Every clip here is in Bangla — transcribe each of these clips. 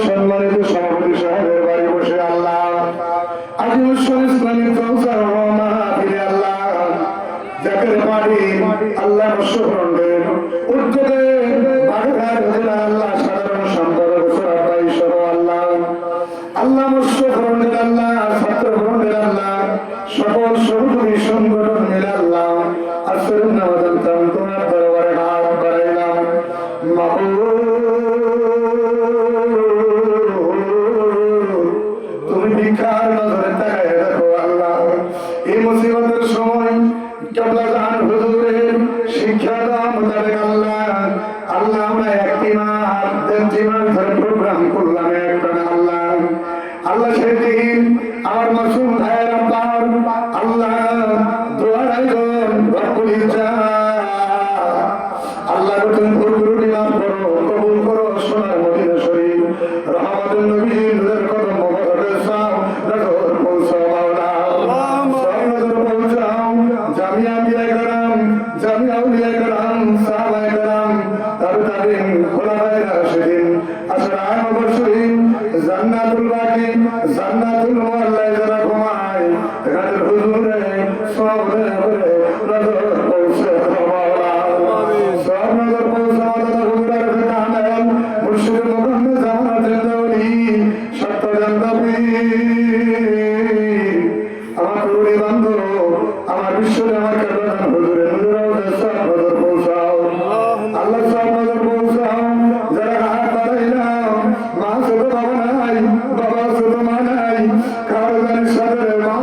সম্মানিত সভাপতি সাহেবের বাড়ি বসে আল্লাহ ইসলামিক আল্লাহ জাকের বাড়ি আল্লাহ মৎস্যফ্রন্টের উদ্যোগে আল্লাহ সাধারণ সম্পাদক আল্লাহ আল্লাহ মৎস্যফ্রন্টের আল্লাহ ছাত্র ফ্রন্টের আল্লাহ সকল সহযোগী সংগঠন মিলে আল্লাহ আসরের নামাজ তোমার দরবারে হাত বাড়াইলাম তুমি ভিক্ষার নজরে তাকায় দেখো আল্লাহ এই মুসিবতের সময় কেবলা জান হুজুরের শিক্ষা দাও মোতাবেক আল্লাহ আল্লাহ আমরা একটি মাস ধরে প্রোগ্রাম করলাম একটা আল্লাহ আল্লাহ সেদিন আমার মাসুম ভাইয়ের আব্বার আল্লাহ দোয়া রাখুন রব্বুল ইজ্জাত আল্লাহ তুমি ভুল মাফ করো কবুল করো সোনার মদিনা শরীফ রহমাতুল নবী নূরের কদম মোবারকে সাও নজর পৌঁছাও মাওলা নজর পৌঁছাও জামিয়া আম্বিয়া کرام জামিয়া আউলিয়া کرام সাহাবায়ে کرام তাবিঈন খুলাফায়ে রাশিদিন আশরায়ে মুবাশশিরিন জান্নাতুল বাকি জান্নাতুল মুআল্লা যারা ঘুমায় তাদের হুজুরে সওয়াবে নজর পৌঁছাও মাওলা সব নজর পৌঁছাও তাদের হুজুরের কামেল মুর্শিদ মুহাম্মদ জামাত জিন্দাওলি সত্য জান্নাবী আমার রুড়ি বান্ধব আমার বিশ্বরে আমার কারণ হুজুরের নজর সব নজর পৌঁছাও আল্লাহ সব নজর পৌঁছাও যারা হাত বাড়াইলাম মা ছোট বাবা নাই বাবা ছোট মা নাই কারো জানি সাথে মা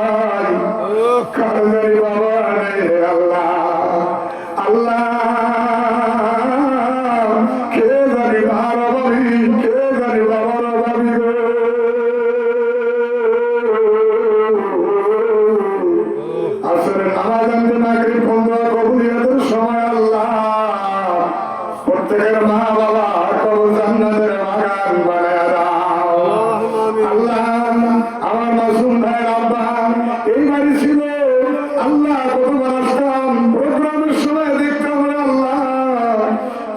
নাই কারো জানি বাবা নাই আল্লাহ আল্লাহ কে জানি মার অভাবী কে জানি বাবার অভাবী গো আসলে নামাজ আনতে নাগরিক বন্ধুরা কবুলিয়াতের সময় আল্লাহ প্রত্যেকের মা বাবা কবর জান্নাতের বাগান বানায় দাও আল্লাহ আমার মাসুম ভাইয়ের আব্বা এই বাড়ি ছিল আল্লাহ কতবার আসতাম প্রোগ্রামের সময় দেখতাম আল্লাহ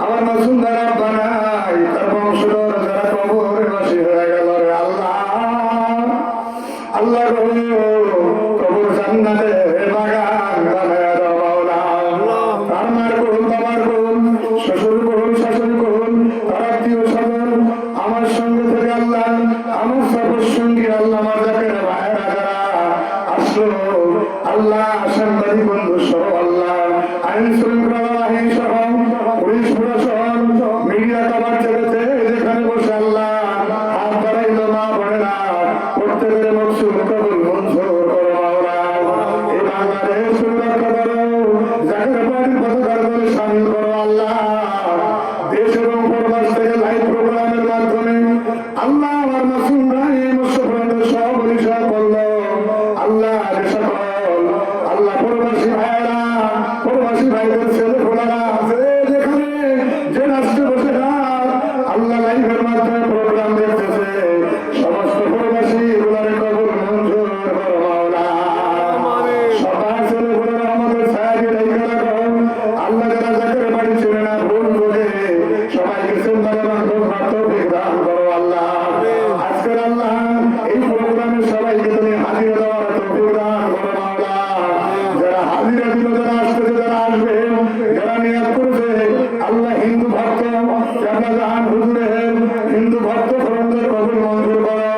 আমার মাসুম ভাইয়ের আব্বা নাই তার বংশধর যারা কবরে বাসী হয়ে গেল রে আল্লাহ আল্লাহ কবর জান্নাতের বাগান বানায় দাও মাওলা তার মার করুন বাবার করুন শ্বশুর করুন শাশুড়ি করুন তার আত্মীয় স্বজন আমার সঙ্গে থেকে আল্লাহ আমার সফর সঙ্গী আল্লাহ আমার জাকের ভাইয়েরা যারা আসলো আল্লাহ সাংবাদিক বন্ধু সহ আল্লাহ আইন শৃঙ্খলা বাহিনী সহ পুলিশ প্রশাসন মিডিয়া কভার জগতে যেখানে বসে আল্লাহ হাত বাড়াইল মা বোনেরা প্রত্যেকের মকসুদ কবুল মঞ্জুর করো মাওলা এই বাংলাদেশ রক্ষা করো জাকের বাড়ির পতাকার দলে শামিল করো আল্লাহ দেশ এবং পরবাস থেকে লাইভ প্রোগ্রামের মাধ্যমে আল্লাহ আমার মাসুম ভাই মুস্তফাদের সব পরিচয় করলো আল্লাহ সকল আল্লাহ পরবাসী ভাইয়েরা পরবাসী ভাইদের ছেলে ফোলারা যেখানে যে রাষ্ট্রে বসে আল্লাহ লাইভের মাধ্যমে প্রোগ্রাম দেখতেছে সমস্ত পরবাসী গুলারে কবুল মঞ্জুর করো মাওলা সবার ছেলে ফোলারা আমাদের ছায়াকে রেখে রাখো আল্লাহ যারা জাকের বাড়ি ছিলেন না ভুল বুঝে সবাইকে চিন্তাভাবনা করবার তৌফিক দান করো আল্লাহ আজকের আল্লাহ এই প্রোগ্রামে সবাইকে তুমি হাজিরা দেওয়ার তৌফিক দান করো মাওলা যারা হাজিরা দিল যারা আসতেছে যারা আসবে যারা নিয়াত করেছে আল্লাহ হিন্দু ভক্ত জানা জাহান হুজুরের হিন্দু ভক্ত ফরন্দের কবুল মঞ্জুর করো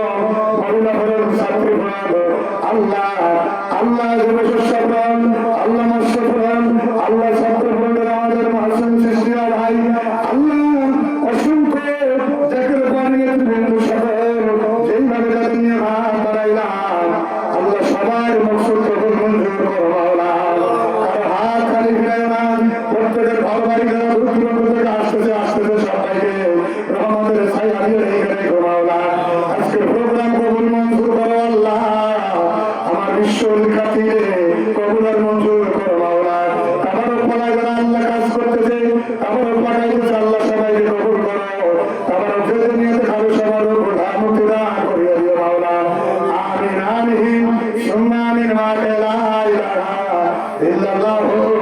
মহিলা ফরন ছাত্রী ফরন আল্লাহ আল্লাহ যুবশাসন আল্লাহ মৎস্যফরন আল্লাহ ছাত্র ফরনের আমাদের মহাসিন সৃষ্টিরা ভাই আল্লাহ অসংখ্য জাকের বানিয়ে বন্ধু সকল যেইভাবে তাদের নিয়ে হাত বাড়াইলাম আল্লাহ সবার মকসুদ কবুল মঞ্জুর করো মাওলা কারো হাত খালি ফিরায় না প্রত্যেকের ঘর বাড়ি যারা দূর দূরান্ত থেকে আসতেছে সবাইকে রহমতের ছায়া দিয়ে রেখে মাওলা আজকের প্রোগ্রাম কবুল মঞ্জুর করো আল্লাহ আমার বিশ্ব খাতিরে কবুল মঞ্জুর করো মাওলা ইল্লাল্লাহু